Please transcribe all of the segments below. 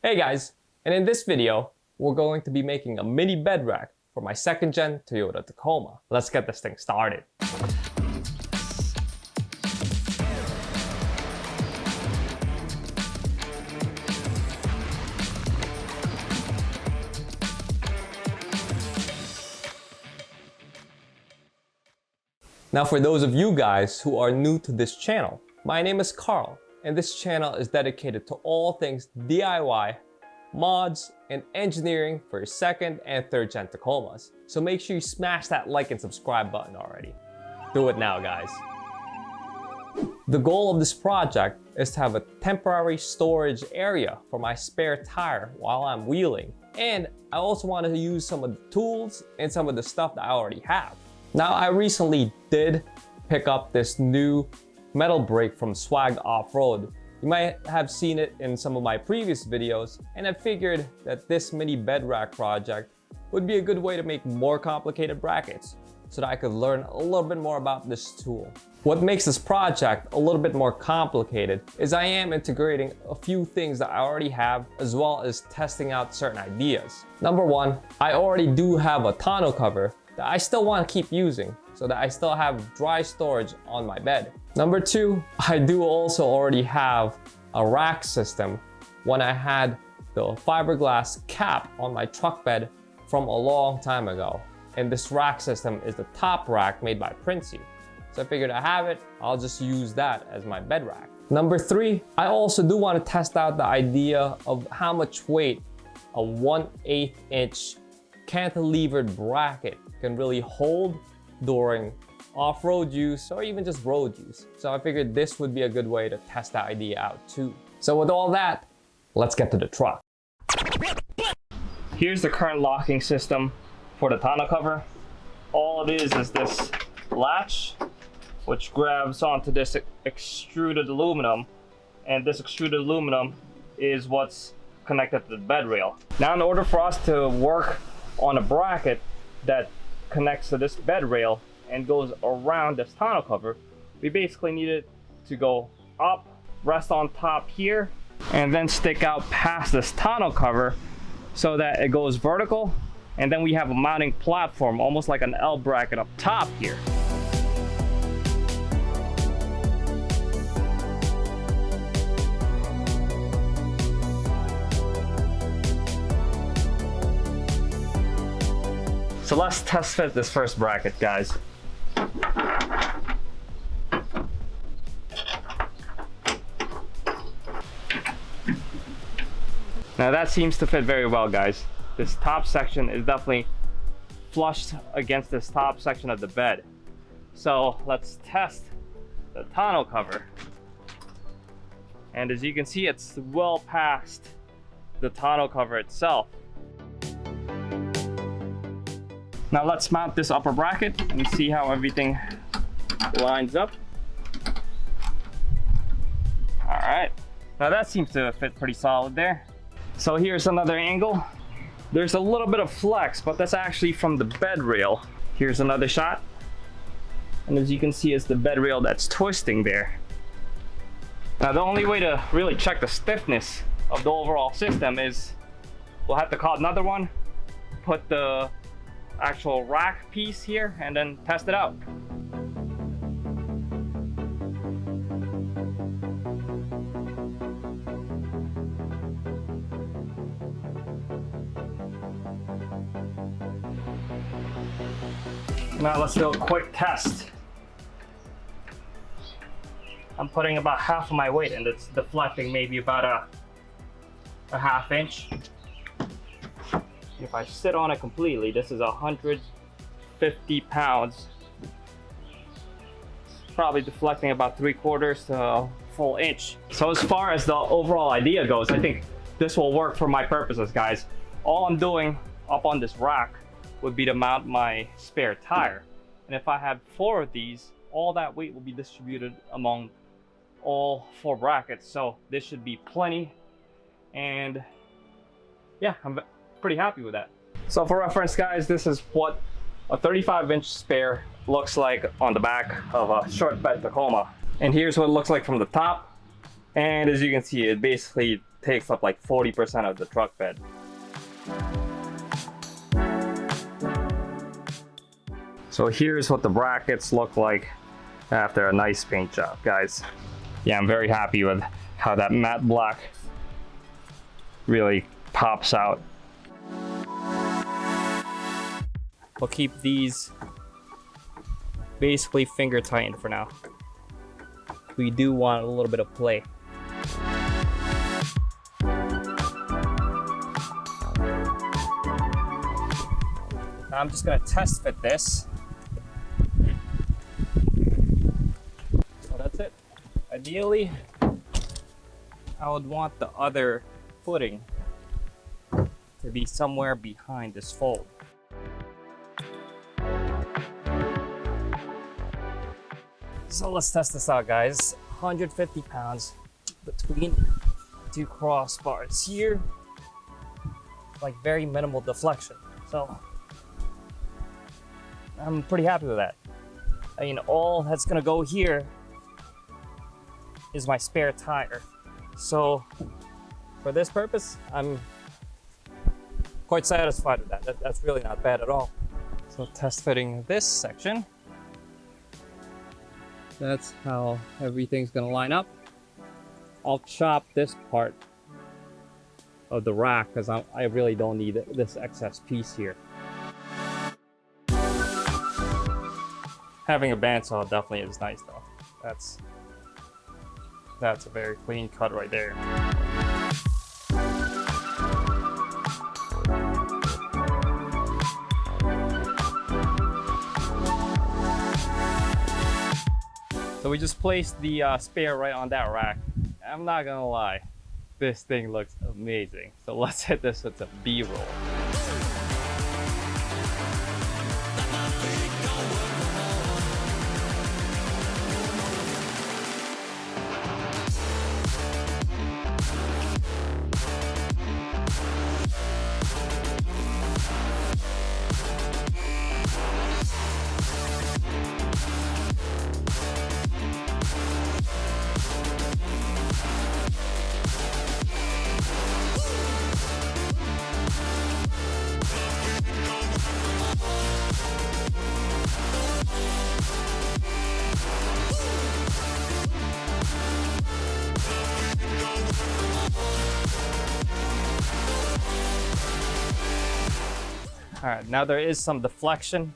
Hey guys, and in this video, we're going to be making a mini bed rack for my second gen Toyota Tacoma. Let's get this thing started. Now for those of you guys who are new to this channel, my name is Carl, and this channel is dedicated to all things DIY, mods, and engineering for your second and third gen Tacomas. So make sure you smash that like and subscribe button already. Do it now, guys. The goal of this project is to have a temporary storage area for my spare tire while I'm wheeling. And I also want to use some of the tools and some of the stuff that I already have. Now, I recently did pick up this new metal brake from Swag Off-Road. You might have seen it in some of my previous videos, and I figured that this mini bed rack project would be a good way to make more complicated brackets so that I could learn a little bit more about this tool. What makes this project a little bit more complicated is I am integrating a few things that I already have, as well as testing out certain ideas. Number one, I already do have a tonneau cover that I still want to keep using so that I still have dry storage on my bed. Number two, I do also already have a rack system when I had the fiberglass cap on my truck bed from a long time ago. And this rack system is the Top Rack made by Prinsu. So I figured I have it, I'll just use that as my bed rack. Number three, I also do want to test out the idea of how much weight a 1/8 inch cantilevered bracket can really hold during off-road use or even just road use. So I figured this would be a good way to test that idea out too. So with all that, let's get to the truck. Here's the current locking system for the tonneau cover. All it is this latch, which grabs onto this extruded aluminum, and this extruded aluminum is what's connected to the bed rail. Now, in order for us to work on a bracket that connects to this bed rail and goes around this tonneau cover, we basically need it to go up, rest on top here, and then stick out past this tonneau cover so that it goes vertical, and then we have a mounting platform, almost like an L bracket up top here. So let's test fit this first bracket, guys. Now that seems to fit very well, guys. This top section is definitely flushed against this top section of the bed. So let's test the tonneau cover. And as you can see, it's well past the tonneau cover itself. Now let's mount this upper bracket and see how everything lines up. All right, now that seems to fit pretty solid there. So here's another angle. There's a little bit of flex, but that's actually from the bed rail. Here's another shot. And as you can see, it's the bed rail that's twisting there. Now the only way to really check the stiffness of the overall system is we'll have to call another one, put the actual rack piece here, and then test it out. Now let's do a quick test. I'm putting about half of my weight and it's deflecting maybe about a ½ inch. If I sit on it completely, this is 150 pounds. It's probably deflecting about 3/4 to a full inch. So as far as the overall idea goes, I think this will work for my purposes, guys. All I'm doing up on this rack would be to mount my spare tire. And if I have 4 of these, all that weight will be distributed among all 4 brackets. So this should be plenty. And yeah, I'm pretty happy with that. So for reference, guys, this is what a 35-inch spare looks like on the back of a short bed Tacoma. And here's what it looks like from the top. And as you can see, it basically takes up like 40% of the truck bed. So here's what the brackets look like after a nice paint job, guys. Yeah, I'm very happy with how that matte black really pops out. We'll keep these basically finger tightened for now. We do want a little bit of play. I'm just gonna test fit this. So that's it. Ideally, I would want the other footing to be somewhere behind this fold. So let's test this out, guys. 150 pounds between two crossbars here. Like very minimal deflection. So I'm pretty happy with that. I mean, all that's gonna go here is my spare tire. So for this purpose, I'm quite satisfied with that. That's really not bad at all. So test fitting this section. That's how everything's gonna line up. I'll chop this part of the rack because I really don't need this excess piece here. Having a bandsaw definitely is nice though. That's a very clean cut right there. So we just placed the spare right on that rack. I'm not gonna lie, this thing looks amazing. So let's hit this with some B-roll. All right, now there is some deflection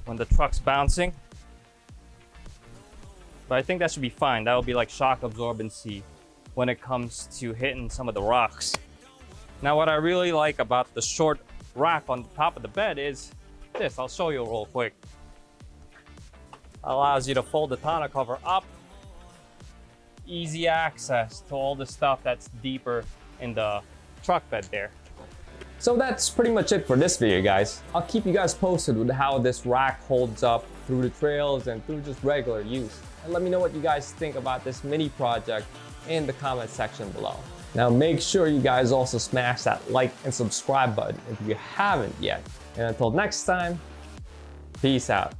when the truck's bouncing, but I think that should be fine. That will be like shock absorbency when it comes to hitting some of the rocks. Now, what I really like about the short rack on the top of the bed is this. I'll show you real quick. Allows you to fold the tonneau cover up. Easy access to all the stuff that's deeper in the truck bed there. So that's pretty much it for this video, guys. I'll keep you guys posted with how this rack holds up through the trails and through just regular use. And let me know what you guys think about this mini project in the comment section below. Now make sure you guys also smash that like and subscribe button if you haven't yet. And until next time, peace out.